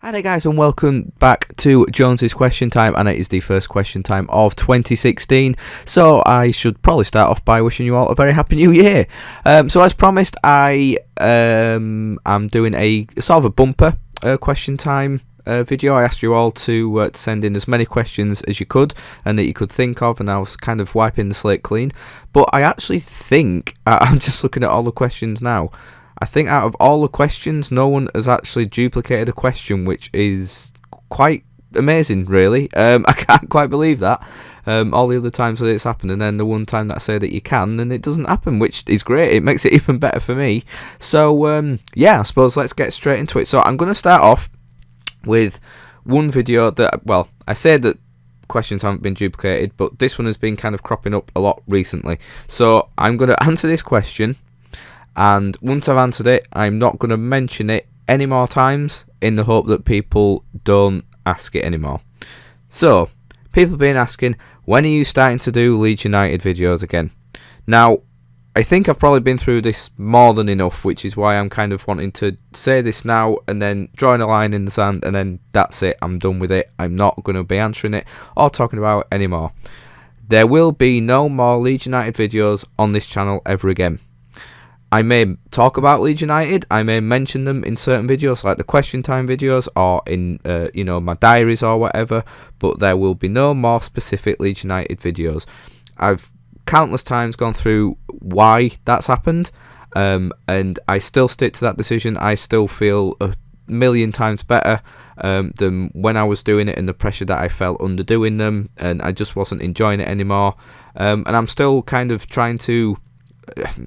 Hi there guys, and welcome back to Jonesy's question time, and it is the first question time of 2016, so I should probably start off by wishing you all a very happy new year. So as promised, I am doing a sort of a bumper question time video. I asked you all to send in as many questions as you could and that you could think of, and I was kind of wiping the slate clean, but I actually think, I'm just looking at all the questions now, I think out of all the questions, no one has actually duplicated a question, which is quite amazing, really. I can't quite believe that. All the other times that it's happened, and then the one time that I say that you can, and it doesn't happen, which is great. It makes it even better for me. So, yeah, I suppose let's get straight into it. So I'm going to start off with one video that, well, I said that questions haven't been duplicated, but this one has been kind of cropping up a lot recently. So I'm going to answer this question, and once I've answered it, I'm not going to mention it any more times in the hope that people don't ask it anymore. So, people have been asking, when are you starting to do Leeds United videos again? Now, I think I've probably been through this more than enough, which is why I'm kind of wanting to say this now and then drawing a line in the sand, and then that's it, I'm done with it. I'm not going to be answering it or talking about it anymore. There will be no more Leeds United videos on this channel ever again. I may talk about Leeds United, I may mention them in certain videos like the question time videos or in my diaries or whatever, but there will be no more specific Leeds United videos. I've countless times gone through why that's happened, and I still stick to that decision. I still feel a million times better than when I was doing it, and the pressure that I felt under doing them, and I just wasn't enjoying it anymore, and I'm still kind of trying to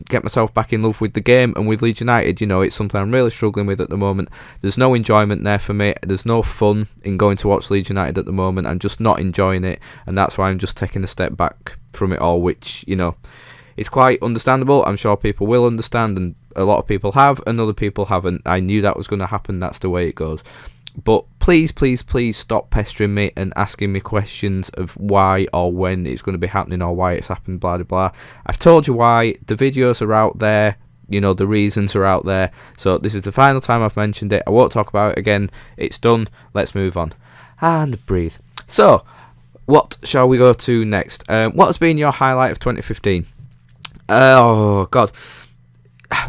get myself back in love with the game and with Leeds United. It's something I'm really struggling with at the moment. There's no enjoyment there for me. There's no fun in going to watch Leeds United at the moment. I'm just not enjoying it, and that's why I'm just taking a step back from it all, which, it's quite understandable. I'm sure people will understand, and a lot of people have, and other people haven't. I knew that was going to happen. That's the way it goes. But please, please, please stop pestering me and asking me questions of why or when it's going to be happening or why it's happened, blah, blah, blah. I've told you why. The videos are out there. The reasons are out there. So this is the final time I've mentioned it. I won't talk about it again. It's done. Let's move on. And breathe. So, what shall we go to next? What has been your highlight of 2015? Oh, God.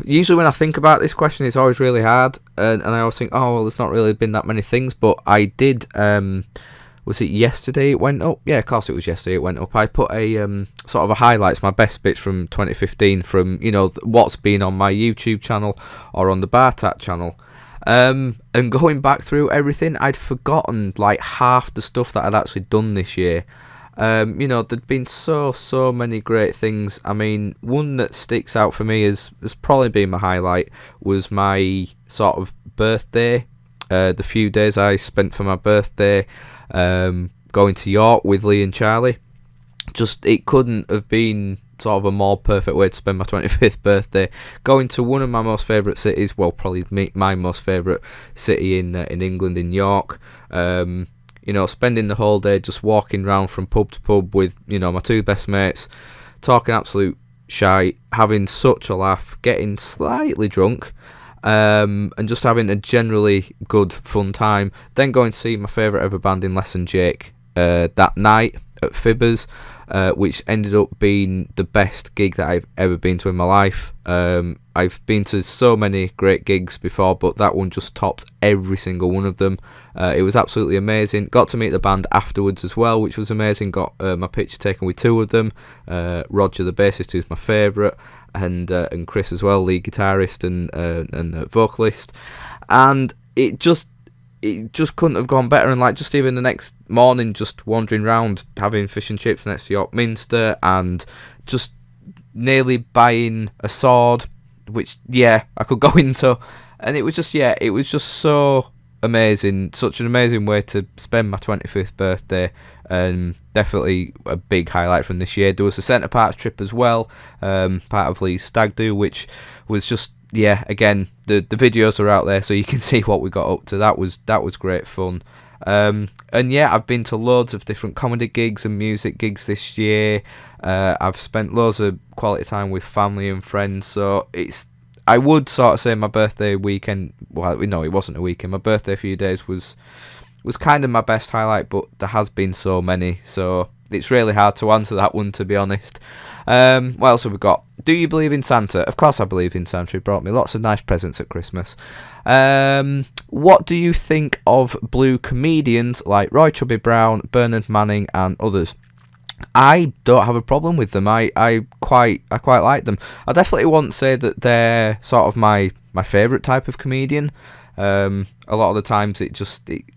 Usually when I think about this question, it's always really hard, and I always think, oh, well, there's not really been that many things, but I did, was it yesterday it went up? Yeah, of course it was yesterday it went up. I put a sort of a highlights, my best bits from 2015 from, what's been on my YouTube channel or on the Bartat channel, and going back through everything, I'd forgotten like half the stuff that I'd actually done this year. There'd been so many great things. I mean, one that sticks out for me has probably been my highlight was my sort of birthday. The few days I spent for my birthday, going to York with Lee and Charlie. Just, it couldn't have been sort of a more perfect way to spend my 25th birthday. Going to one of my most favourite cities, well, probably my most favourite city in England, in York. Spending the whole day just walking around from pub to pub with, my two best mates, talking absolute shite, having such a laugh, getting slightly drunk, and just having a generally good, fun time. Then going to see my favourite ever band in Less Than Jake that night at Fibbers, which ended up being the best gig that I've ever been to in my life. I've been to so many great gigs before, but that one just topped every single one of them. It was absolutely amazing. Got to meet the band afterwards as well, which was amazing. Got my picture taken with two of them, Roger the bassist, who's my favourite, and Chris as well, lead guitarist and vocalist, and it just couldn't have gone better. And like, just even the next morning, just wandering around having fish and chips next to York Minster, and just nearly buying a sword, which I could go into, and it was just so amazing, such an amazing way to spend my 25th birthday, and definitely a big highlight from this year. There was a Centre Parks trip as well, part of Lee's Stag Do, which was just, again, the videos are out there so you can see what we got up to. That was great fun. And I've been to loads of different comedy gigs and music gigs this year. I've spent loads of quality time with family and friends, so it's I would sort of say my birthday weekend. Well, no, it wasn't a weekend. My birthday few days was kind of my best highlight, but there has been so many, so it's really hard to answer that one, to be honest. What else have we got? Do you believe in Santa? Of course I believe in Santa. He brought me lots of nice presents at Christmas. What do you think of blue comedians like Roy Chubby Brown, Bernard Manning and others? I don't have a problem with them. I quite like them. I definitely won't say that they're sort of my favourite type of comedian. A lot of the times it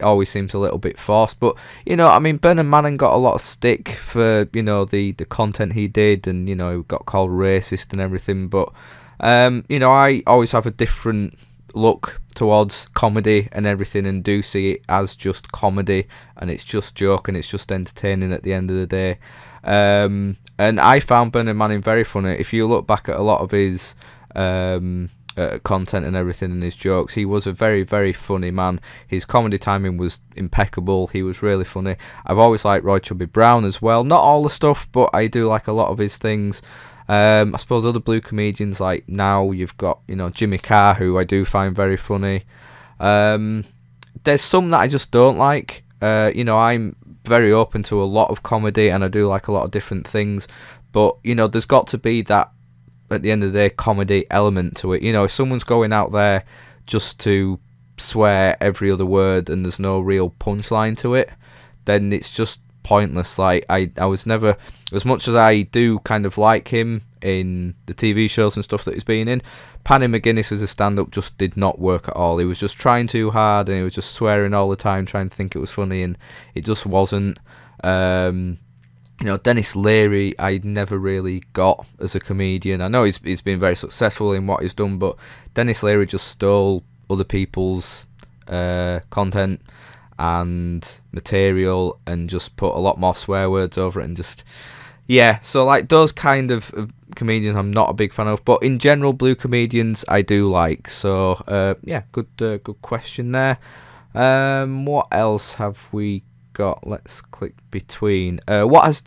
always seems a little bit forced, but I mean, Bernard Manning got a lot of stick for the content he did, and he got called racist and everything, but I always have a different look towards comedy and everything, and do see it as just comedy, and it's just joke and it's just entertaining at the end of the day. And I found Bernard Manning very funny. If you look back at a lot of his content and everything and his jokes, he was a very, very funny man. His comedy timing was impeccable. He was really funny. I've always liked Roy Chubby Brown as well. Not all the stuff, but I do like a lot of his things. I suppose other blue comedians, like now you've got Jimmy Carr, who I do find very funny. There's some that I just don't like. I'm very open to a lot of comedy, and I do like a lot of different things, but there's got to be that, at the end of the day, comedy element to it. If someone's going out there just to swear every other word and there's no real punchline to it, then it's just pointless. Like I was never, as much as I do kind of like him in the TV shows and stuff that he's been in, Paddy McGuinness as a stand-up just did not work at all. He was just trying too hard, and he was just swearing all the time, trying to think it was funny, and it just wasn't. Dennis Leary, I never really got as a comedian. I know he's been very successful in what he's done, but Dennis Leary just stole other people's content and material and just put a lot more swear words over it, and just so like those kind of comedians I'm not a big fan of, but in general blue comedians I do like. So good question there. What else have we got? Let's click between. What has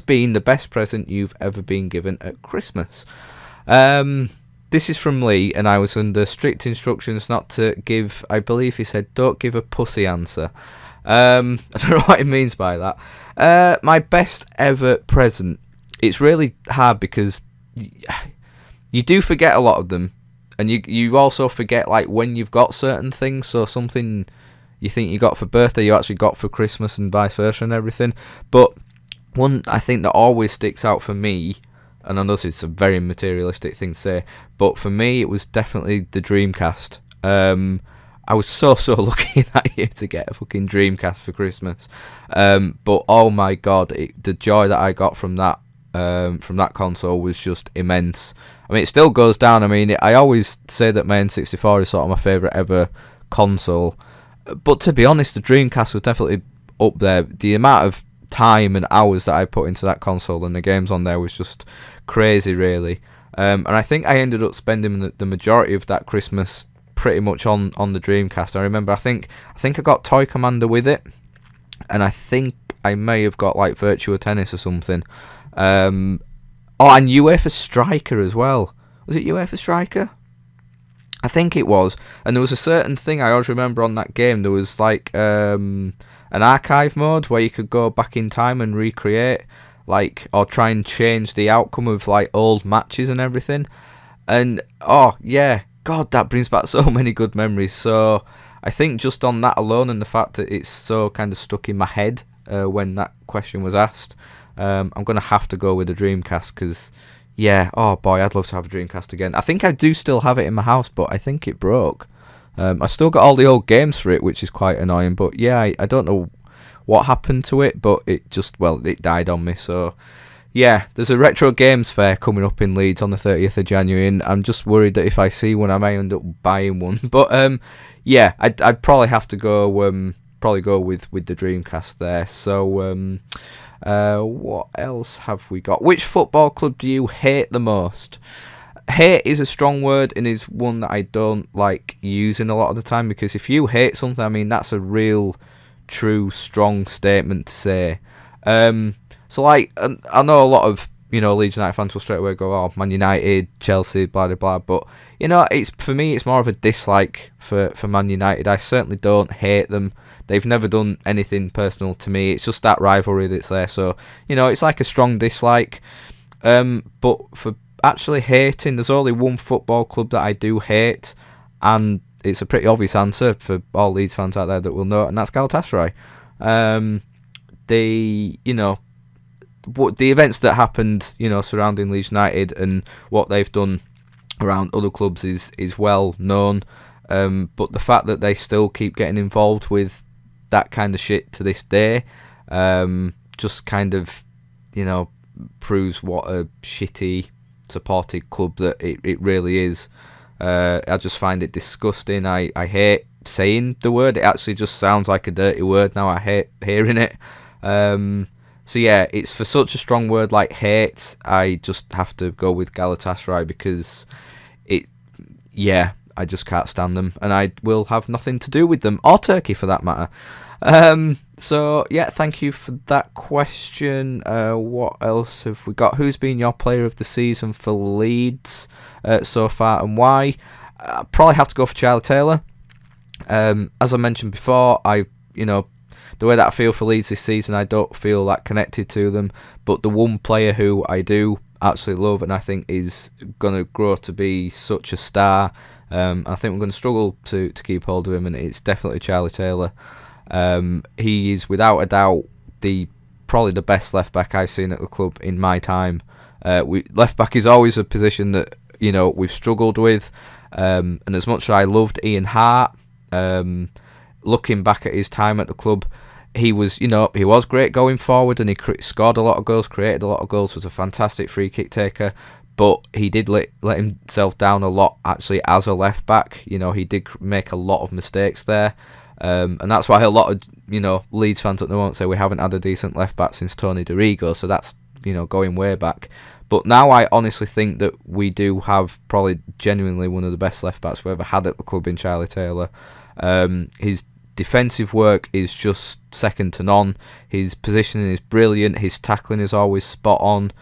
been the best present you've ever been given at Christmas? This is from Lee, and I was under strict instructions not to give, I believe he said, don't give a pussy answer. I don't know what he means by that. My best ever present. It's really hard because you do forget a lot of them, and you also forget like when you've got certain things. So something you think you got for birthday, you actually got for Christmas, and vice versa and everything. But one I think that always sticks out for me, and I know it's a very materialistic thing to say, but for me it was definitely the Dreamcast. I was so lucky that year to get a fucking Dreamcast for Christmas. But oh my god, the joy that I got from that console was just immense. I mean, it still goes down. I mean, I always say that my N64 is sort of my favourite ever console. But to be honest, the Dreamcast was definitely up there. The amount of time and hours that I put into that console and the games on there was just crazy, really. And I think I ended up spending the majority of that Christmas pretty much on the Dreamcast. I remember, I think I got Toy Commander with it, and I think I may have got like Virtua Tennis or something. And UEFA Striker as well. Was it UEFA Striker? I think it was. And there was a certain thing I always remember on that game. There was like an archive mode where you could go back in time and recreate, like, or try and change the outcome of like old matches and everything. And oh yeah, God, that brings back so many good memories. So I think just on that alone, and the fact that it's so kind of stuck in my head when that question was asked, I'm going to have to go with the Dreamcast, because yeah, oh boy, I'd love to have a Dreamcast again. I think I do still have it in my house, but I think it broke. I still got all the old games for it, which is quite annoying, but yeah, I don't know what happened to it, but it died on me. So yeah, there's a retro games fair coming up in Leeds on the 30th of January, and I'm just worried that if I see one I may end up buying one. But yeah, I'd probably have to go with the Dreamcast there. So what else have we got? Which football club do you hate the most? Hate is a strong word, and is one that I don't like using a lot of the time, because if you hate something, I mean, that's a real, true, strong statement to say. So like, I know a lot of Leeds United fans will straight away go, oh, Man United, Chelsea, blah, blah, blah. But, for me, it's more of a dislike for Man United. I certainly don't hate them. They've never done anything personal to me. It's just that rivalry that's there. So, it's like a strong dislike. But for actually hating, there's only one football club that I do hate. And it's a pretty obvious answer for all Leeds fans out there that will know, and that's Galatasaray. The events that happened, surrounding Leeds United and what they've done around other clubs is well known. But the fact that they still keep getting involved with that kind of shit to this day, just kind of, proves what a shitty supported club that it really is. I just find it disgusting. I hate saying the word. It actually just sounds like a dirty word now. I hate hearing it. So yeah, it's for such a strong word like hate, I just have to go with Galatasaray because I just can't stand them, and I will have nothing to do with them, or Turkey for that matter. So yeah, thank you for that question. What else have we got? Who's been your player of the season for Leeds so far, and why? I probably have to go for Charlie Taylor. As I mentioned before, the way that I feel for Leeds this season, I don't feel that connected to them. But the one player who I do actually love and I think is going to grow to be such a star, I think we're going to struggle to keep hold of him, and it's definitely Charlie Taylor. He is without a doubt probably the best left back I've seen at the club in my time. Left back is always a position that we've struggled with, and as much as I loved Ian Hart, looking back at his time at the club, he was great going forward, and he scored a lot of goals, created a lot of goals, was a fantastic free kick taker. But he did let himself down a lot actually as a left back. He did make a lot of mistakes there. And that's why a lot of Leeds fans at the moment say we haven't had a decent left back since Tony Dorigo. So that's going way back. But now I honestly think that we do have probably genuinely one of the best left backs we've ever had at the club in Charlie Taylor. His defensive work is just second to none. His positioning is brilliant. His tackling is always spot on.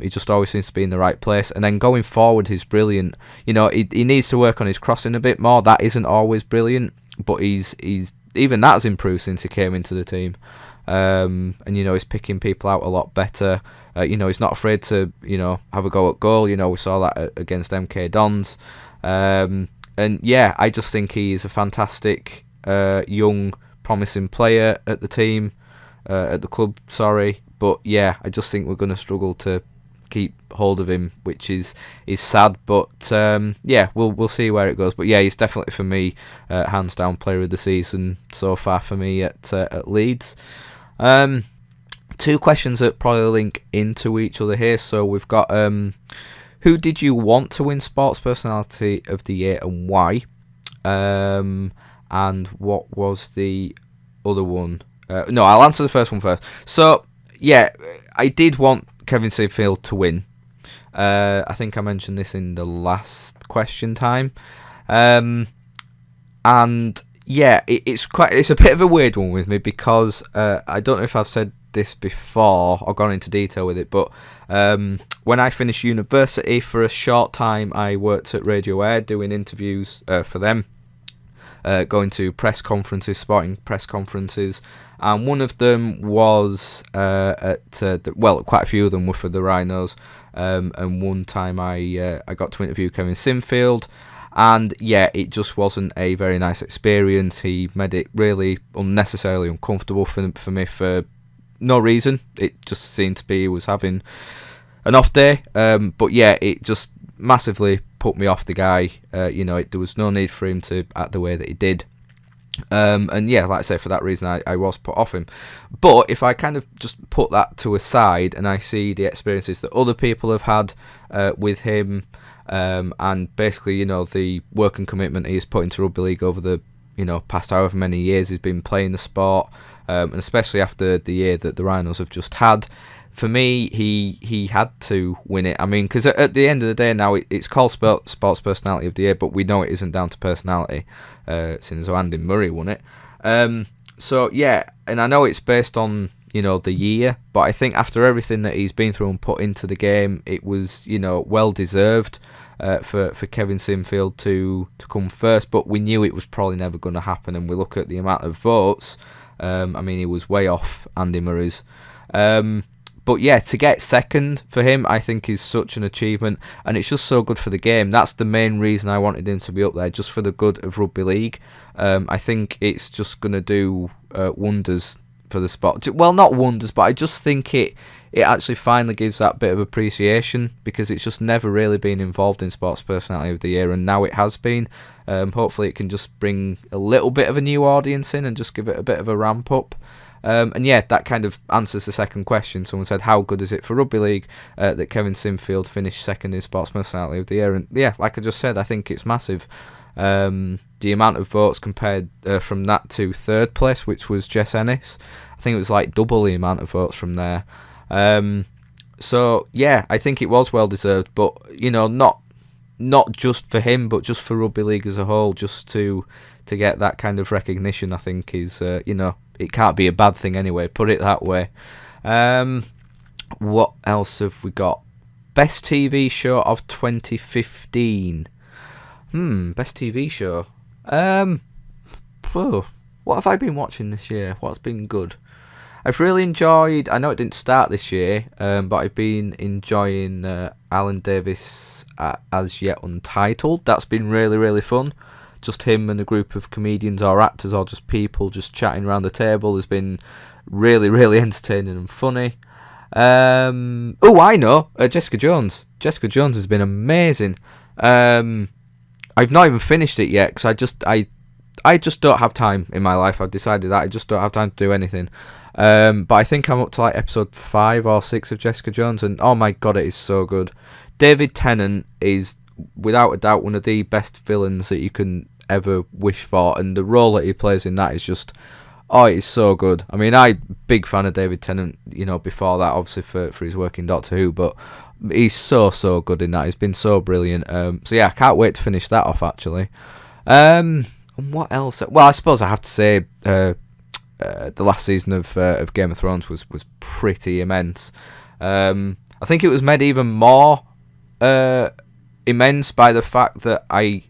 He just always seems to be in the right place. And then going forward, he's brilliant. He needs to work on his crossing a bit more. That isn't always brilliant, but he's even that has improved since he came into the team. And he's picking people out a lot better. He's not afraid to have a go at goal. We saw that against MK Dons. And yeah, I just think he is a fantastic young, promising player at the team, at the club. Sorry, but yeah, I just think we're going to struggle to keep hold of him, which is sad. But yeah, we'll see where it goes. But yeah, he's definitely for me, hands down, player of the season so far for me at Leeds. Two questions that probably link into each other here. So we've got who did you want to win Sports Personality of the Year and why? And what was the other one? No, I'll answer the first one first. So yeah, I did want Kevin Seafield to win. I think I mentioned this in the last question time. And yeah, it's a bit of a weird one with me because I don't know if I've said this before or gone into detail with it, but when I finished university, for a short time I worked at Radio Air doing interviews for them, going to press conferences, sporting press conferences, and one of them was quite a few of them were for the Rhinos, and one time I got to interview Kevin Sinfield. And yeah, it just wasn't a very nice experience. He made it really unnecessarily uncomfortable for me for no reason. It just seemed to be he was having an off day. But yeah, it just massively put me off the guy. There was no need for him to act the way that he did. And yeah, like I say, for that reason, I was put off him. But if I kind of just put that to a side and I see the experiences that other people have had with him, and basically, the work and commitment he's put into rugby league over the, past however many years he's been playing the sport, and especially after the year that the Rhinos have just had, for me, he had to win it. I mean, because at the end of the day now, it's called Sports Personality of the Year, but we know it isn't down to personality, since Andy Murray won it. So yeah, and I know it's based on, the year. But I think after everything that he's been through and put into the game, it was, well deserved for Kevin Sinfield to come first. But we knew it was probably never going to happen. And we look at the amount of votes. He was way off Andy Murray's. But yeah, to get second for him, I think is such an achievement, and it's just so good for the game. That's the main reason I wanted him to be up there, just for the good of rugby league. I think it's just going to do wonders for the sport. Well, not wonders, but I just think it actually finally gives that bit of appreciation, because it's just never really been involved in Sports Personality of the Year, and now it has been. Hopefully it can just bring a little bit of a new audience in and just give it a bit of a ramp up. And yeah, that kind of answers the second question. Someone said, how good is it for rugby league that Kevin Sinfield finished second in Sports Personality of the Year? And yeah, like I just said, I think it's massive. The amount of votes compared from that to third place, which was Jess Ennis, I think it was like double the amount of votes from there. So yeah, I think it was well deserved, but not just for him, but just for rugby league as a whole, just to get that kind of recognition, I think is it can't be a bad thing anyway, put it that way. What else have we got? Best TV show of 2015. Best TV show. What have I been watching this year? What's been good? I've really enjoyed, I know it didn't start this year, but I've been enjoying Alan Davis As Yet Untitled. That's been really, really fun. Just him and a group of comedians or actors or just people just chatting around the table has been really, really entertaining and funny. I know, Jessica Jones. Jessica Jones has been amazing. I've not even finished it yet because I just don't have time in my life. I've decided that I just don't have time to do anything. But I think I'm up to like episode 5 or 6 of Jessica Jones, and oh my god, it is so good. David Tennant is without a doubt one of the best villains that you can ever wish for, and the role that he plays in that is just, it is so good. I mean, I'm a big fan of David Tennant, before that, obviously for his work in Doctor Who, but he's so good in that. He's been so brilliant. So yeah, I can't wait to finish that off actually. And what else? Well, I suppose I have to say the last season of Game of Thrones was pretty immense. I think it was made even more immense by the fact that I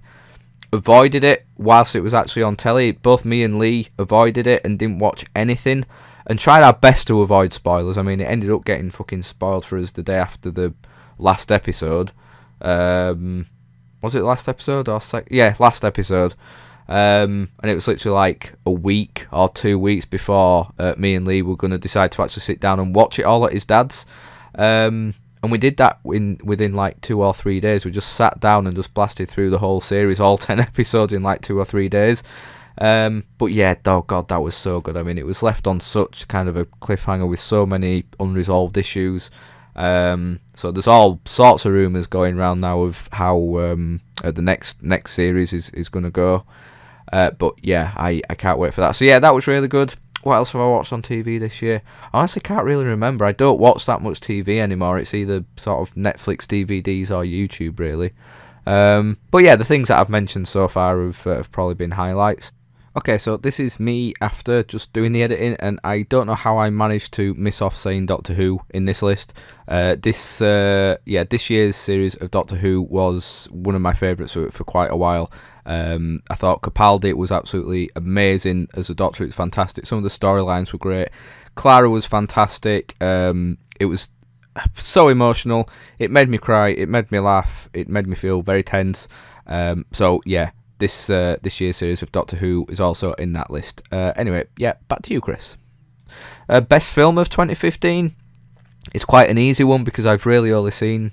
avoided it whilst it was actually on telly. Both me and Lee avoided it and didn't watch anything and tried our best to avoid spoilers. I mean, it ended up getting fucking spoiled for us the day after the last episode. Was it last episode or last episode? And it was literally like a week or 2 weeks before me and Lee were going to decide to actually sit down and watch it all at his dad's. And we did that within like 2 or 3 days. We just sat down and just blasted through the whole series, all 10 episodes in like 2 or 3 days. But yeah, oh god, that was so good. I mean, it was left on such kind of a cliffhanger with so many unresolved issues. So there's all sorts of rumours going around now of how the next series is going to go. But yeah, I can't wait for that. So yeah, that was really good. What else have I watched on TV this year? I honestly can't really remember. I don't watch that much TV anymore. It's either sort of Netflix DVDs or YouTube, really. But yeah, the things that I've mentioned so far have probably been highlights. Okay, so this is me after just doing the editing, and I don't know how I managed to miss off saying Doctor Who in this list. This year's series of Doctor Who was one of my favourites for quite a while. I thought Capaldi was absolutely amazing as a Doctor. It was fantastic. Some of the storylines were great. Clara was fantastic. It was so emotional. It made me cry. It made me laugh. It made me feel very tense. So yeah, this year's series of Doctor Who is also in that list. Anyway, yeah, back to you, Chris. Best film of 2015. It's quite an easy one because I've only seen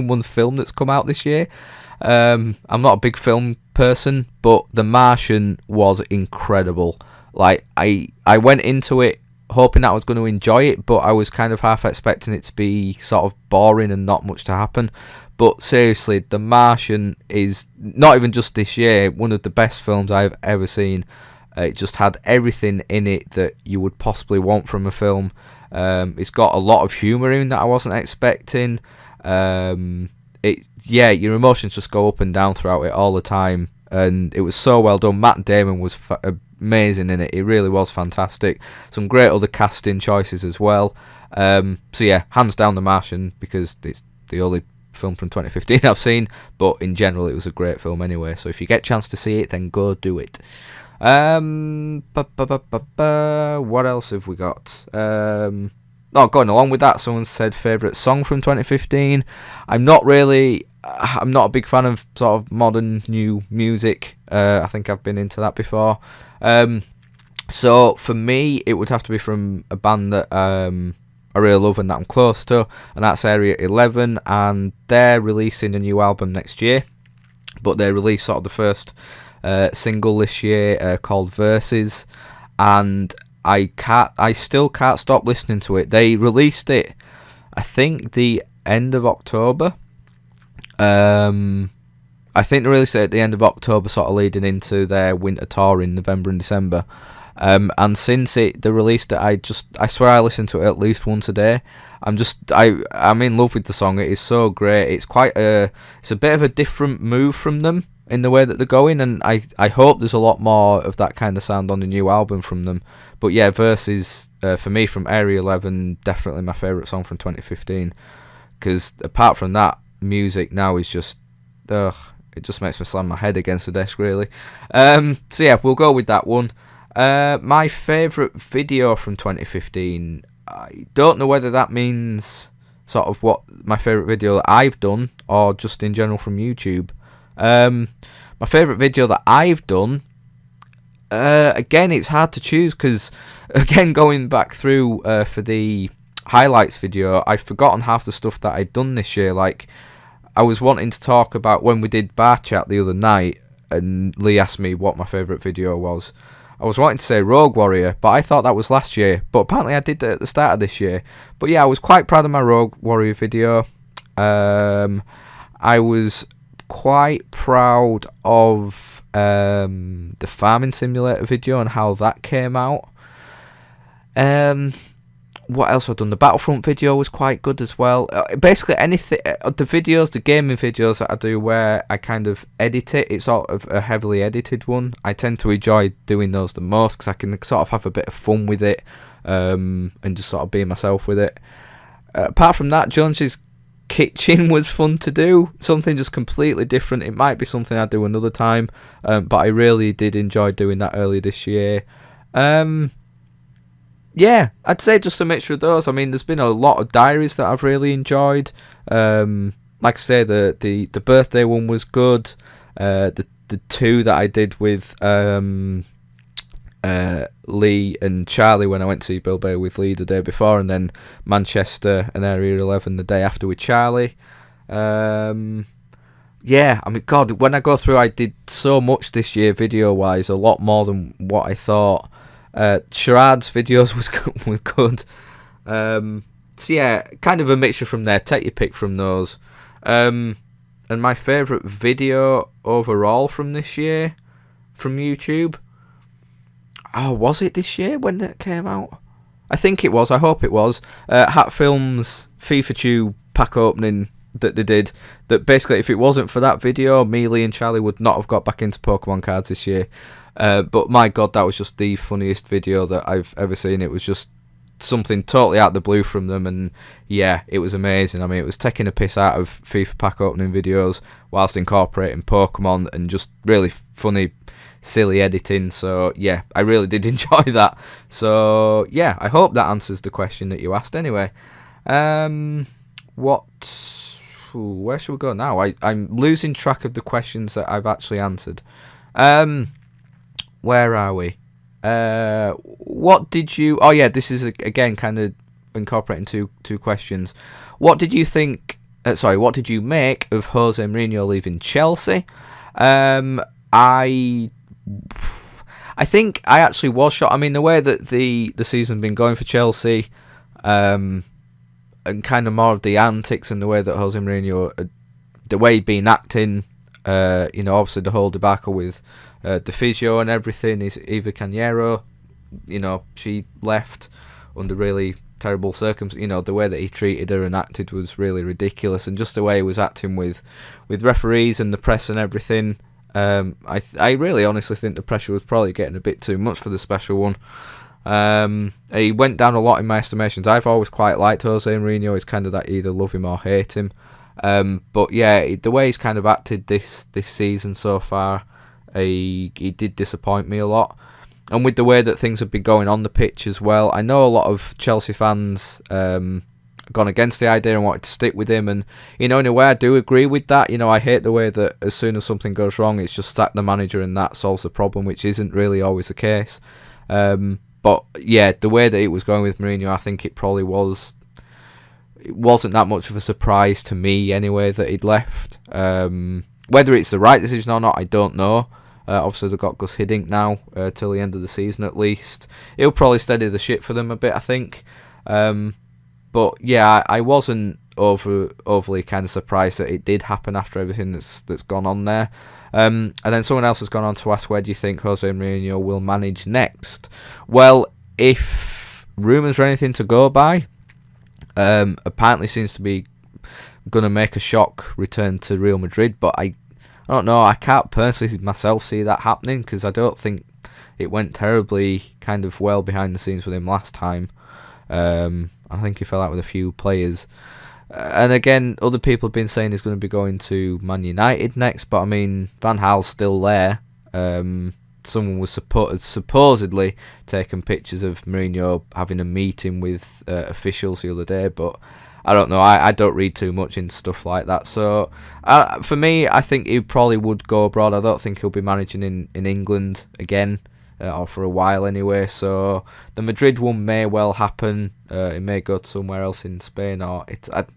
one film that's come out this year. I'm not a big film person, but The Martian was incredible. Like I went into it hoping that I was going to enjoy it, but I was kind of half expecting it to be sort of boring and not much to happen. But seriously, The Martian is not even just this year, one of the best films I've ever seen. It just had everything in it that you would possibly want from a film. It's got a lot of humour in that I wasn't expecting. Your emotions just go up and down throughout it all the time. and it was so well done. Matt Damon was amazing in it. It really was fantastic. Some great other casting choices as well. So yeah, hands down The Martian, because it's the only film from 2015 I've seen, but in general it was a great film anyway, so if you get a chance to see it, then go do it. What else have we got? Going along with that, someone said favourite song from 2015. I'm not a big fan of sort of modern new music. I think I've been into that before. So for me, it would have to be from a band that I really love and that I'm close to, and that's Area 11, and they're releasing a new album next year, but they released sort of the first single this year called Verses, and I still can't stop listening to it. They released it, I think, the end of October. I think they released it at the end of October, sort of leading into their winter tour in November and December. And since they released it, I swear I listen to it at least once a day. I'm in love with the song. It is so great. It's it's a bit of a different move from them in the way that they're going, and I hope there's a lot more of that kind of sound on the new album from them. But yeah, Verses, for me, from Area 11, definitely my favourite song from 2015, because apart from that, music now is just, it just makes me slam my head against the desk, really. So yeah, we'll go with that one. My favourite video from 2015, I don't know whether that means sort of what my favourite video that I've done, or just in general from YouTube. My favourite video that I've done, again, it's hard to choose, because, again, going back through for the highlights video, I've forgotten half the stuff that I'd done this year. Like, I was wanting to talk about when we did Bar Chat the other night, and Lee asked me what my favourite video was. I was wanting to say Rogue Warrior, but I thought that was last year. But apparently I did that at the start of this year. But yeah, I was quite proud of my Rogue Warrior video. I was quite proud of the Farming Simulator video and how that came out. What else have I done? The Battlefront video was quite good as well. Basically, anything, the gaming videos that I do where I kind of edit it, it's sort of a heavily edited one. I tend to enjoy doing those the most, because I can sort of have a bit of fun with it, and just sort of be myself with it. Apart from that, Jonesy's kitchen was fun to do. Something just completely different. It might be something I'd do another time, but I really did enjoy doing that earlier this year. Yeah, I'd say just a mixture of those. I mean, there's been a lot of diaries that I've really enjoyed. Like I say, the birthday one was good. The two that I did with Lee and Charlie when I went to see Bill Bay with Lee the day before, and then Manchester and Area 11 the day after with Charlie. Yeah, I mean, God, when I go through, I did so much this year video-wise, a lot more than what I thought. Sharad's videos were good. So yeah, kind of a mixture from there. Take your pick from those. And my favourite video overall from this year, from YouTube. Oh, was it this year when that came out? I think it was. I hope it was. Hat Films FIFA 2 pack opening that they did. That basically, if it wasn't for that video, me, Lee, and Charlie would not have got back into Pokemon cards this year. But my God, that was just the funniest video that I've ever seen. It was just something totally out of the blue from them, and yeah, it was amazing. I mean, it was taking a piss out of FIFA pack opening videos whilst incorporating Pokemon, and just really funny, silly editing. So yeah, I really did enjoy that. So yeah, I hope that answers the question that you asked anyway. Where should we go now? I'm losing track of the questions that I've actually answered. Where are we? What did you... Oh, yeah, this is, again, kind of incorporating two questions. What did you think... what did you make of Jose Mourinho leaving Chelsea? I think I actually was shocked. I mean, the way that the season's been going for Chelsea, and kind of more of the antics and the way that Jose Mourinho... the way he'd been acting, obviously the whole debacle with... the physio and everything is Eva Cañero. She left under really terrible circumstances. The way that he treated her and acted was really ridiculous, and just the way he was acting with referees and the press and everything. I really honestly think the pressure was probably getting a bit too much for the special one. He went down a lot in my estimations. I've always quite liked Jose Mourinho. He's kind of that either love him or hate him. But yeah, the way he's kind of acted this season so far, he did disappoint me a lot. And with the way that things have been going on the pitch as well, I know a lot of Chelsea fans gone against the idea and wanted to stick with him. And, in a way, I do agree with that. I hate the way that as soon as something goes wrong, it's just sack the manager and that solves the problem, which isn't really always the case. But, yeah, the way that it was going with Mourinho, I think it probably was... It wasn't that much of a surprise to me, anyway, that he'd left. Whether it's the right decision or not, I don't know. Obviously, they've got Gus Hiddink now, till the end of the season at least. He'll probably steady the ship for them a bit, I think. But yeah, I wasn't overly kind of surprised that it did happen after everything that's gone on there. And then someone else has gone on to ask, where do you think Jose Mourinho will manage next? Well, if rumours are anything to go by, apparently seems to be going to make a shock return to Real Madrid, but I don't know, I can't personally myself see that happening, because I don't think it went terribly kind of well behind the scenes with him last time. I think he fell out with a few players. And again, other people have been saying he's going to be going to Man United next, but I mean, Van Gaal's still there. Someone was supposedly taking pictures of Mourinho having a meeting with officials the other day, but I don't know. I don't read too much into stuff like that. So for me, I think he probably would go abroad. I don't think he'll be managing in England again, or for a while anyway. So the Madrid one may well happen. It may go to somewhere else in Spain, or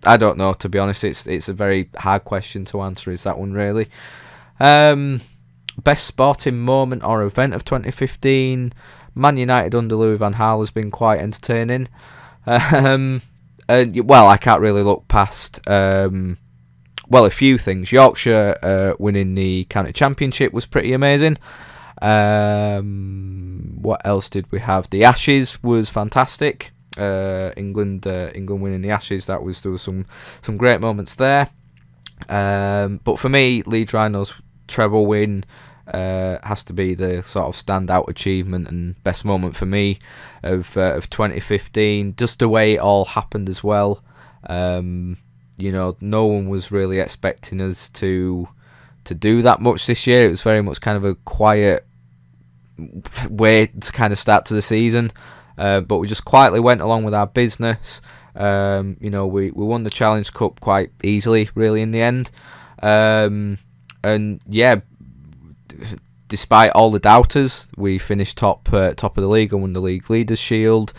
I don't know. To be honest, it's a very hard question to answer. Is that one really? Best sporting moment or event of 2015? Man United under Louis van Gaal has been quite entertaining. Well, I can't really look past a few things. Yorkshire winning the county championship was pretty amazing. What else did we have? The Ashes was fantastic. England winning the Ashes, there was some great moments there. But for me, Leeds Rhinos treble win has to be the sort of standout achievement and best moment for me of 2015. Just the way it all happened as well. No one was really expecting us to do that much this year. It was very much kind of a quiet way to kind of start to the season. But we just quietly went along with our business. We won the Challenge Cup quite easily, really, in the end. And yeah, despite all the doubters, we finished top of the league and won the League Leaders Shield.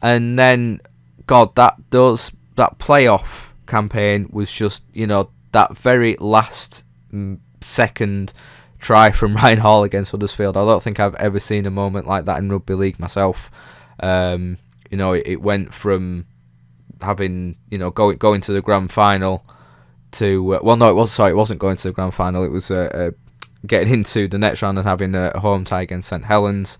And then, God, that playoff campaign was just, that very last second try from Ryan Hall against Huddersfield. I don't think I've ever seen a moment like that in rugby league myself. It went from having, going to the grand final to it wasn't going to the grand final. It was getting into the next round and having a home tie against St Helens.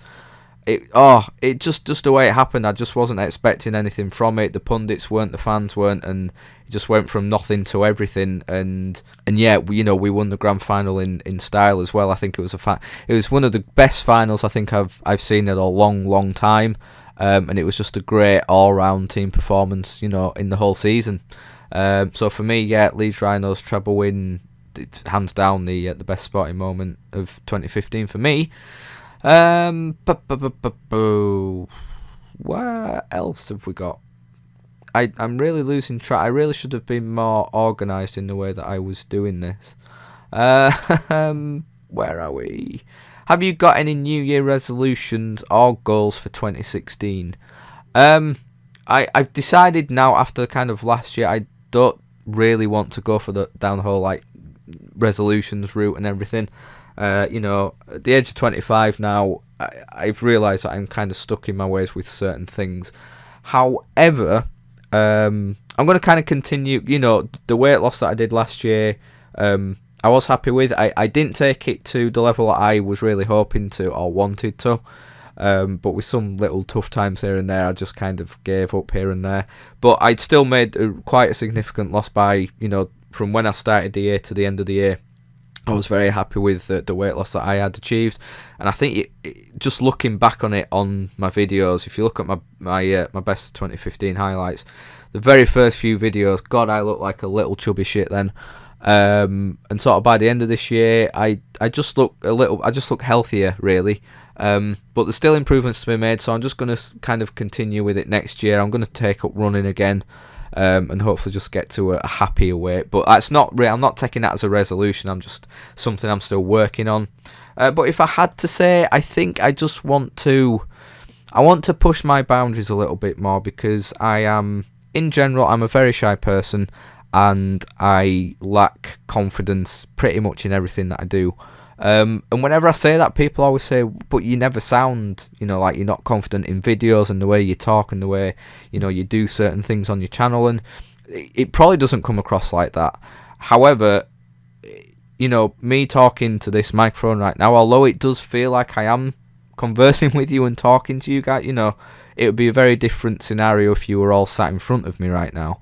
It just the way it happened. I just wasn't expecting anything from it. The pundits weren't, the fans weren't, and it just went from nothing to everything. And yeah, we won the grand final in style as well. I think it was one of the best finals I think I've seen in a long time. And it was just a great all-round team performance, in the whole season. So for me, yeah, Leeds Rhinos treble win, hands down the best sporting moment of 2015 for me. Where else have we got? I'm really losing track. I really should have been more organised in the way that I was doing this. Where are we? Have you got any New Year resolutions or goals for 2016? I've decided now after kind of last year, I don't really want to go for down the whole resolutions route and everything. At the age of 25 now, I've realised that I'm kind of stuck in my ways with certain things. However, I'm going to kind of continue, the weight loss that I did last year, I was happy with. I didn't take it to the level that I was really hoping to or wanted to. But with some little tough times here and there, I just kind of gave up here and there. But I'd still made quite a significant loss by, from when I started the year to the end of the year. I was very happy with the weight loss that I had achieved, and I think just looking back on it on my videos, if you look at my best of 2015 highlights, the very first few videos, God, I looked like a little chubby shit then. And sort of by the end of this year, I just look healthier really. But there's still improvements to be made, so I'm just going to kind of continue with it next year. I'm going to take up running again. And hopefully just get to a happier weight. But that's not I'm not taking that as a resolution. I'm just something I'm still working on. But if I had to say, I think I just want to push my boundaries a little bit more, because I'm a very shy person, and I lack confidence pretty much in everything that I do. And whenever I say that, people always say, but you never sound, like you're not confident in videos and the way you talk and the way, you do certain things on your channel, and it probably doesn't come across like that. However, me talking to this microphone right now, although it does feel like I am conversing with you and talking to you guys, it would be a very different scenario if you were all sat in front of me right now.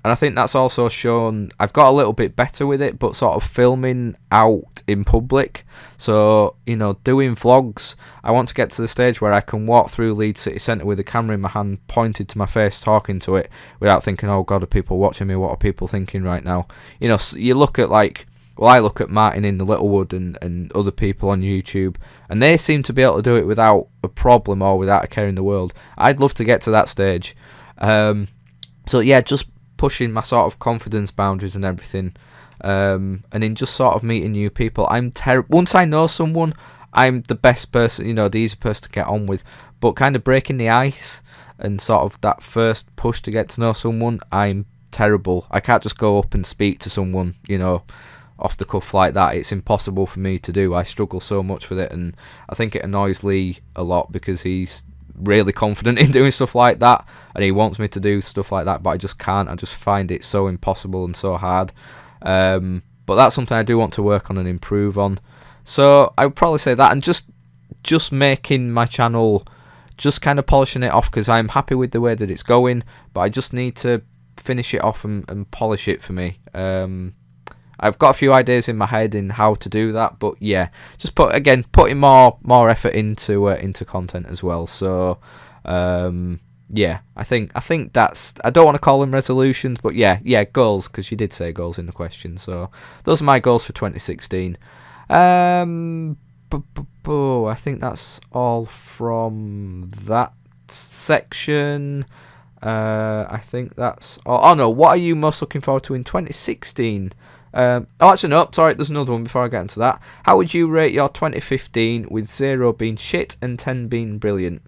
And I think that's also shown I've got a little bit better with it, but sort of filming out in public. So, doing vlogs, I want to get to the stage where I can walk through Leeds City Centre with a camera in my hand pointed to my face talking to it without thinking, oh God, are people watching me? What are people thinking right now? You look at I look at Martin in the Littlewood and other people on YouTube, and they seem to be able to do it without a problem or without a care in the world. I'd love to get to that stage. So yeah, just pushing my sort of confidence boundaries and everything, and in just sort of meeting new people. Once I know someone, I'm the best person, the easy person to get on with, but kind of breaking the ice and sort of that first push to get to know someone, I'm terrible. I can't just go up and speak to someone, off the cuff like that. It's impossible for me to do. I struggle so much with it, and I think it annoys Lee a lot because he's really confident in doing stuff like that, and he wants me to do stuff like that, but I just can't. I just find it so impossible and so hard. But that's something I do want to work on and improve on. So I would probably say that, and just making my channel, just kind of polishing it off, because I'm happy with the way that it's going, but I just need to finish it off and polish it for me. I've got a few ideas in my head in how to do that, but yeah, just putting more effort into content as well. So yeah, I think that's, I don't want to call them resolutions, but yeah, goals, because you did say goals in the question. So those are my goals for 2016. I think that's all from that section. I think that's all. Oh no, what are you most looking forward to in 2016? Actually no, sorry, there's another one before I get into that. How would you rate your 2015 with 0 being shit and 10 being brilliant?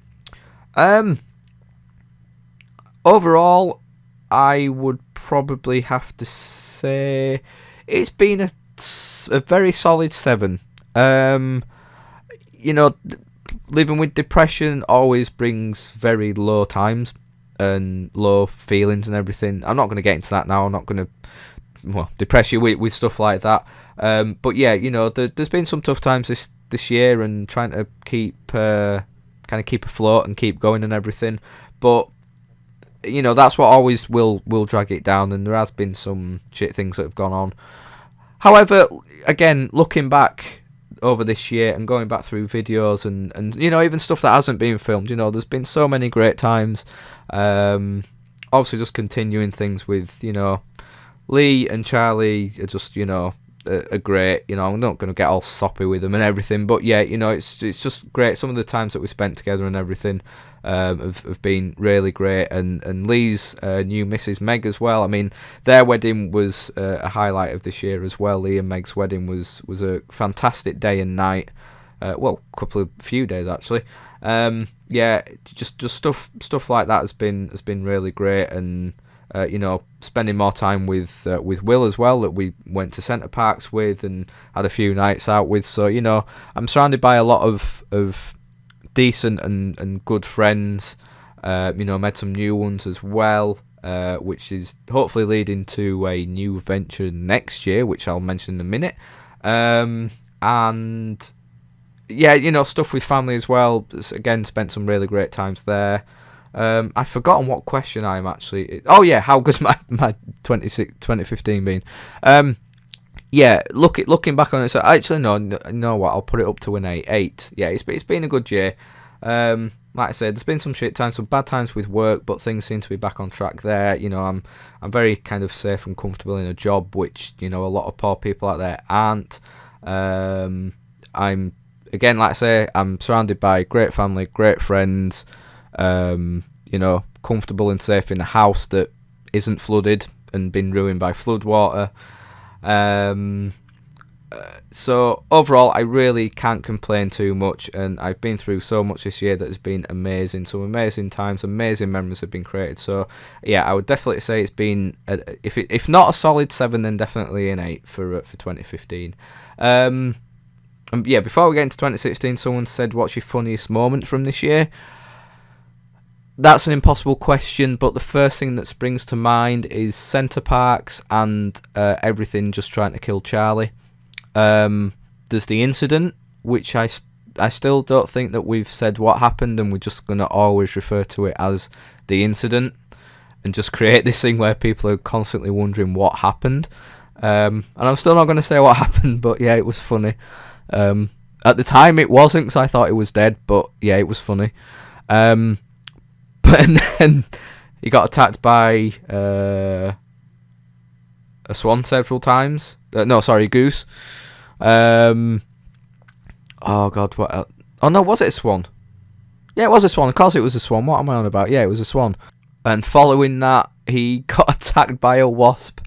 Overall, I would probably have to say it's been a very solid 7. Living with depression always brings very low times and low feelings and everything. I'm not going to get into that now. I'm not going to depress you with stuff like that. But yeah, there's been some tough times this year, and trying to keep keep afloat and keep going and everything. But that's what always will drag it down, and there has been some shit things that have gone on. However, again, looking back over this year and going back through videos and even stuff that hasn't been filmed, there's been so many great times. Obviously just continuing things with Lee and Charlie are just, are great. I'm not going to get all soppy with them and everything, but yeah, it's just great. Some of the times that we spent together and everything have been really great. And Lee's new Mrs. Meg as well. I mean, their wedding was a highlight of this year as well. Lee and Meg's wedding was a fantastic day and night. Few days actually. Yeah, just stuff like that has been really great. And spending more time with Will as well, that we went to Centre Parks with and had a few nights out with. So I'm surrounded by a lot of decent and good friends. Met some new ones as well, which is hopefully leading to a new venture next year, which I'll mention in a minute. And yeah, stuff with family as well. Again, spent some really great times there. I've forgotten what question I'm actually... Oh yeah, how good's my 2015 been? yeah, looking back on it, so actually no, you know what? I'll put it up to an 8. 8. Yeah, it's been a good year. Like I said, there's been some shit times, some bad times with work, but things seem to be back on track there. You know, I'm very kind of safe and comfortable in a job, which, you know, a lot of poor people out there aren't. I'm, again, like I say, I'm surrounded by great family, great friends. You know, comfortable and safe in a house that isn't flooded and been ruined by flood water. So overall, I really can't complain too much, and I've been through so much this year that has been amazing. Some amazing times, amazing memories have been created. So yeah, I would definitely say it's been if not a solid 7, then definitely an 8 for 2015. And yeah, before we get into 2016, someone said, "What's your funniest moment from this year?" That's an impossible question, but the first thing that springs to mind is Centre Parks and everything just trying to kill Charlie. There's the incident, which I still don't think that we've said what happened, and we're just going to always refer to it as the incident and just create this thing where people are constantly wondering what happened. And I'm still not going to say what happened, but yeah, it was funny. At the time it wasn't, because I thought it was dead, but yeah, it was funny. But then he got attacked by a swan several times. A goose. Oh God, what else? Oh no, was it a swan? Yeah, it was a swan. Of course it was a swan. What am I on about? Yeah, it was a swan. And following that, he got attacked by a wasp.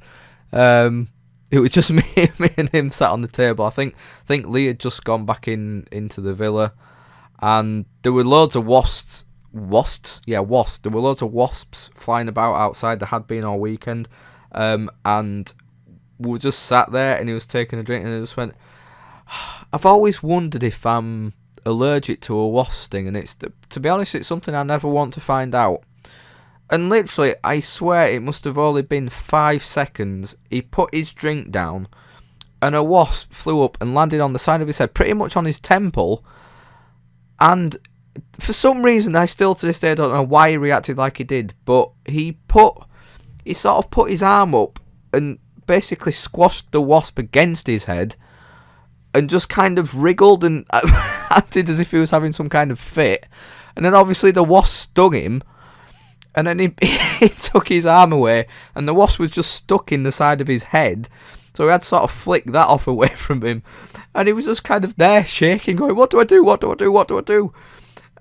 It was just me and him sat on the table. I think Lee had just gone back into the villa, and there were loads of wasps. There were loads of wasps flying about outside. There had been all weekend, and we were just sat there, and he was taking a drink, and I just went, I've always wondered if I'm allergic to a wasp sting, and to be honest, it's something I never want to find out. And literally, I swear it must have only been 5 seconds. He put his drink down, and a wasp flew up and landed on the side of his head, pretty much on his temple. And for some reason, I still to this day don't know why he reacted like he did, but he sort of put his arm up and basically squashed the wasp against his head, and just kind of wriggled and acted as if he was having some kind of fit. And then obviously the wasp stung him, and then he took his arm away, and the wasp was just stuck in the side of his head. So he had to sort of flick that off away from him, and he was just kind of there shaking, going, "What do I do? What do I do? What do I do?"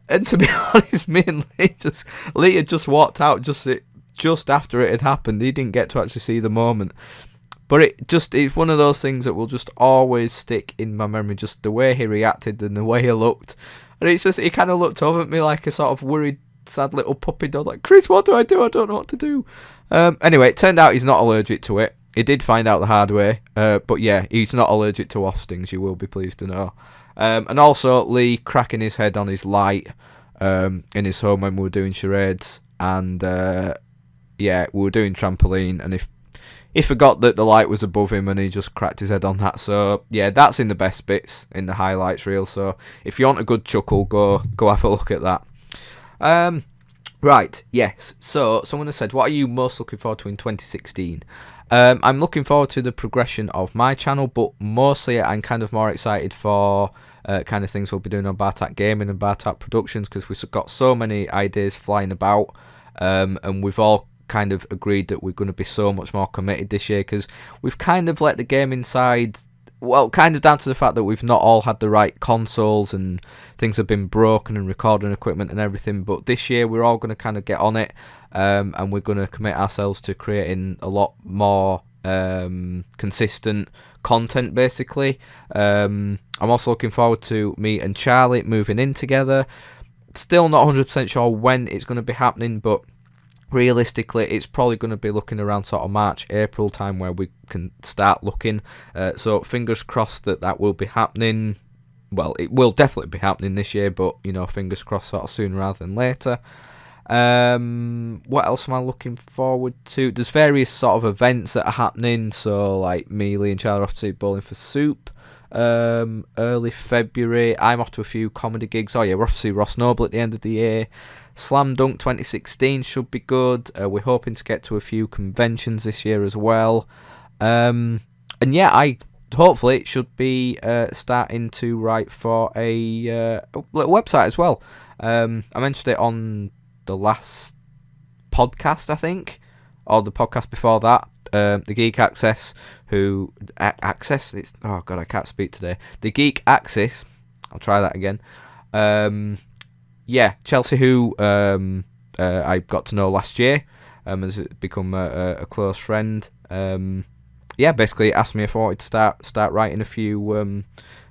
And to be honest, me and Lee had just walked out just after it had happened. He didn't get to actually see the moment. But it's one of those things that will just always stick in my memory, just the way he reacted and the way he looked. And it's just, he kind of looked over at me like a sort of worried, sad little puppy dog, like, "Chris, what do I do? I don't know what to do." Anyway, it turned out he's not allergic to it. He did find out the hard way. But yeah, he's not allergic to wasp stings, you will be pleased to know. And also Lee cracking his head on his light in his home when we were doing charades. And yeah, we were doing trampoline, and he forgot that the light was above him, and he just cracked his head on that. So yeah, that's in the best bits in the highlights reel. So if you want a good chuckle, go have a look at that. Right, yes. So someone has said, "What are you most looking forward to in 2016?" I'm looking forward to the progression of my channel, but mostly I'm kind of more excited for kind of things we'll be doing on Bartak Gaming and Bartak Productions, because we've got so many ideas flying about, and we've all kind of agreed that we're going to be so much more committed this year, because we've kind of let the gaming side, well, kind of down to the fact that we've not all had the right consoles and things have been broken and recording equipment and everything. But this year we're all going to kind of get on it, and we're going to commit ourselves to creating a lot more consistent content, basically. I'm also looking forward to me and Charlie moving in together. Still not 100% sure when it's going to be happening, but realistically it's probably going to be looking around sort of March, April time where we can start looking. So fingers crossed that will be happening. Well, it will definitely be happening this year, but you know, fingers crossed sort of sooner rather than later. What else am I looking forward to? There's various sort of events that are happening. So like me, Lee and Charlie are off to Bowling for Soup early February. I'm off to a few comedy gigs. Oh yeah, we're off to see Ross Noble at the end of the year. Slam Dunk 2016 should be good. We're hoping to get to a few conventions this year as well. And yeah, I hopefully it should be starting to write for a little website as well. I mentioned it on the last podcast, I think, or the podcast before that. The Geek Access, it's, oh god, I can't speak today. The Geek Axis, I'll try that again. Chelsea, who I got to know last year, has become a close friend. Basically asked me if I wanted to start writing a few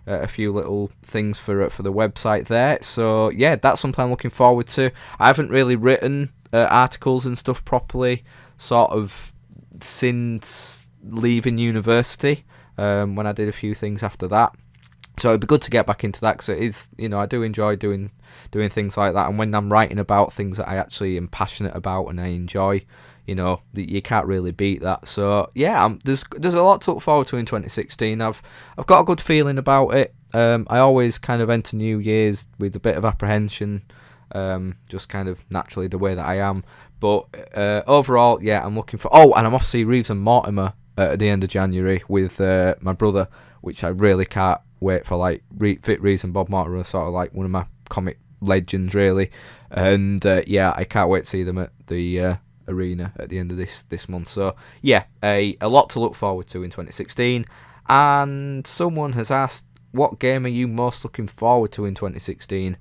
little things for the website there. So yeah, that's something I'm looking forward to. I haven't really written articles and stuff properly, sort of, since leaving university. When I did a few things after that. So it'd be good to get back into that, because it is, I do enjoy doing things like that. And when I'm writing about things that I actually am passionate about and I enjoy, you can't really beat that. So yeah, there's a lot to look forward to in 2016. I've got a good feeling about it. I always kind of enter New Year's with a bit of apprehension, just kind of naturally the way that I am. But overall, yeah, I'm looking for. Oh, and I'm off to see Reeves and Mortimer at the end of January with my brother, which I really can't wait for. Like, Reeves and Bob Mortimer are sort of like one of my comic legends, really. And I can't wait to see them at the arena at the end of this month. So yeah, a lot to look forward to in 2016. And someone has asked, what game are you most looking forward to in 2016?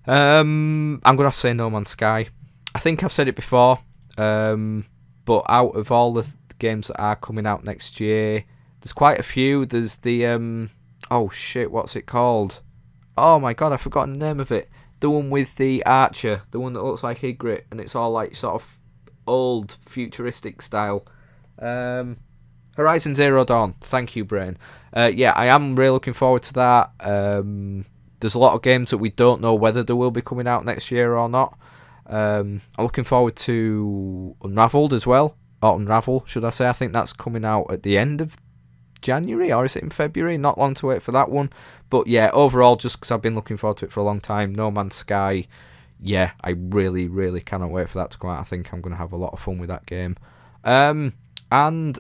I'm gonna have to say No Man's Sky. I think I've said it before, but out of all the games that are coming out next year, there's quite a few. There's the what's it called? Oh my god, I've forgotten the name of it. The one with the archer, the one that looks like Ygritte, and it's all like sort of old futuristic style. Horizon Zero Dawn. Thank you, Brain. I am really looking forward to that. There's a lot of games that we don't know whether they will be coming out next year or not. I'm looking forward to Unraveled as well. Or Unravel, should I say. I think that's coming out at the end of January, or is it in February? Not long to wait for that one. But yeah, overall, just because I've been looking forward to it for a long time, No Man's Sky, yeah, I really, really cannot wait for that to come out. I think I'm going to have a lot of fun with that game. And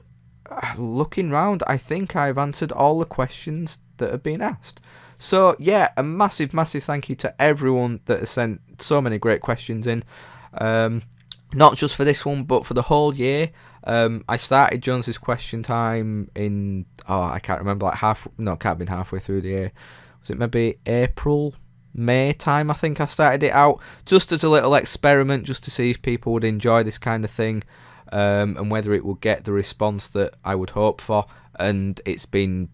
looking round, I think I've answered all the questions that have been asked. So yeah, a massive, massive thank you to everyone that has sent so many great questions in. Not just for this one, but for the whole year. I started Jonesy's question time in, I can't remember, it can't have been halfway through the year. Was it maybe April, May time? I think I started it out just as a little experiment, just to see if people would enjoy this kind of thing, and whether it would get the response that I would hope for. And it's been,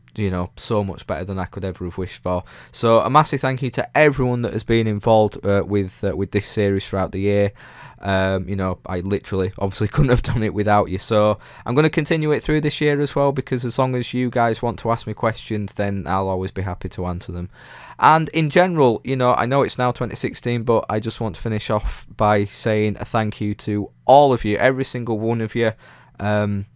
so much better than I could ever have wished for. So a massive thank you to everyone that has been involved with this series throughout the year. I literally, obviously, couldn't have done it without you. So I'm going to continue it through this year as well, because as long as you guys want to ask me questions, then I'll always be happy to answer them. And in general, I know it's now 2016, but I just want to finish off by saying a thank you to all of you, every single one of you,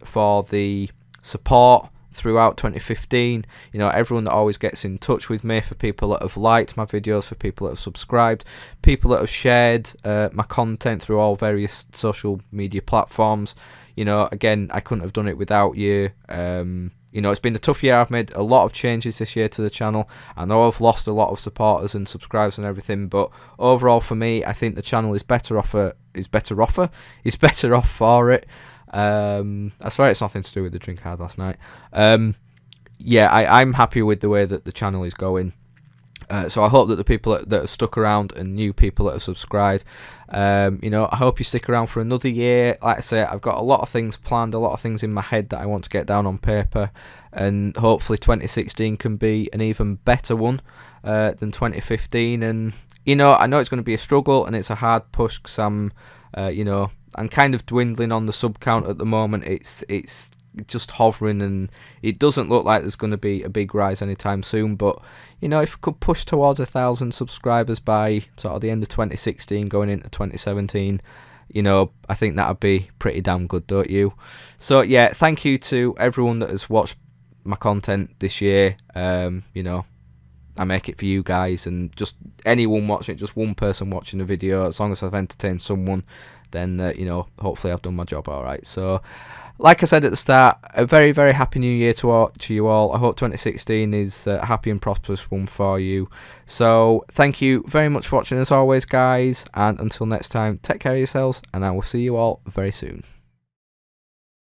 for the support throughout 2015. Everyone that always gets in touch with me, for people that have liked my videos, for people that have subscribed, people that have shared my content through all various social media platforms. Again, I couldn't have done it without you. It's been a tough year. I've made a lot of changes this year to the channel. I know I've lost a lot of supporters and subscribers and everything, but overall for me, I think the channel is better off for it. I swear it's nothing to do with the drink I had last night. I'm happy with the way that the channel is going. So I hope that the people that have stuck around and new people that have subscribed, I hope you stick around for another year. Like I say, I've got a lot of things planned, a lot of things in my head that I want to get down on paper, and hopefully 2016 can be an even better one than 2015. And I know it's going to be a struggle and it's a hard push, because I'm kind of dwindling on the sub count at the moment. It's just hovering, and it doesn't look like there's going to be a big rise anytime soon. But if we could push towards 1,000 subscribers by sort of the end of 2016, going into 2017, I think that'd be pretty damn good, don't you? So yeah, thank you to everyone that has watched my content this year. I make it for you guys, and just anyone watching it, just one person watching the video, as long as I've entertained someone, then hopefully I've done my job all right. So like I said at the start, a very, very happy new year to you all. I hope 2016 is a happy and prosperous one for you. So thank you very much for watching as always, guys, and until next time, take care of yourselves, and I will see you all very soon.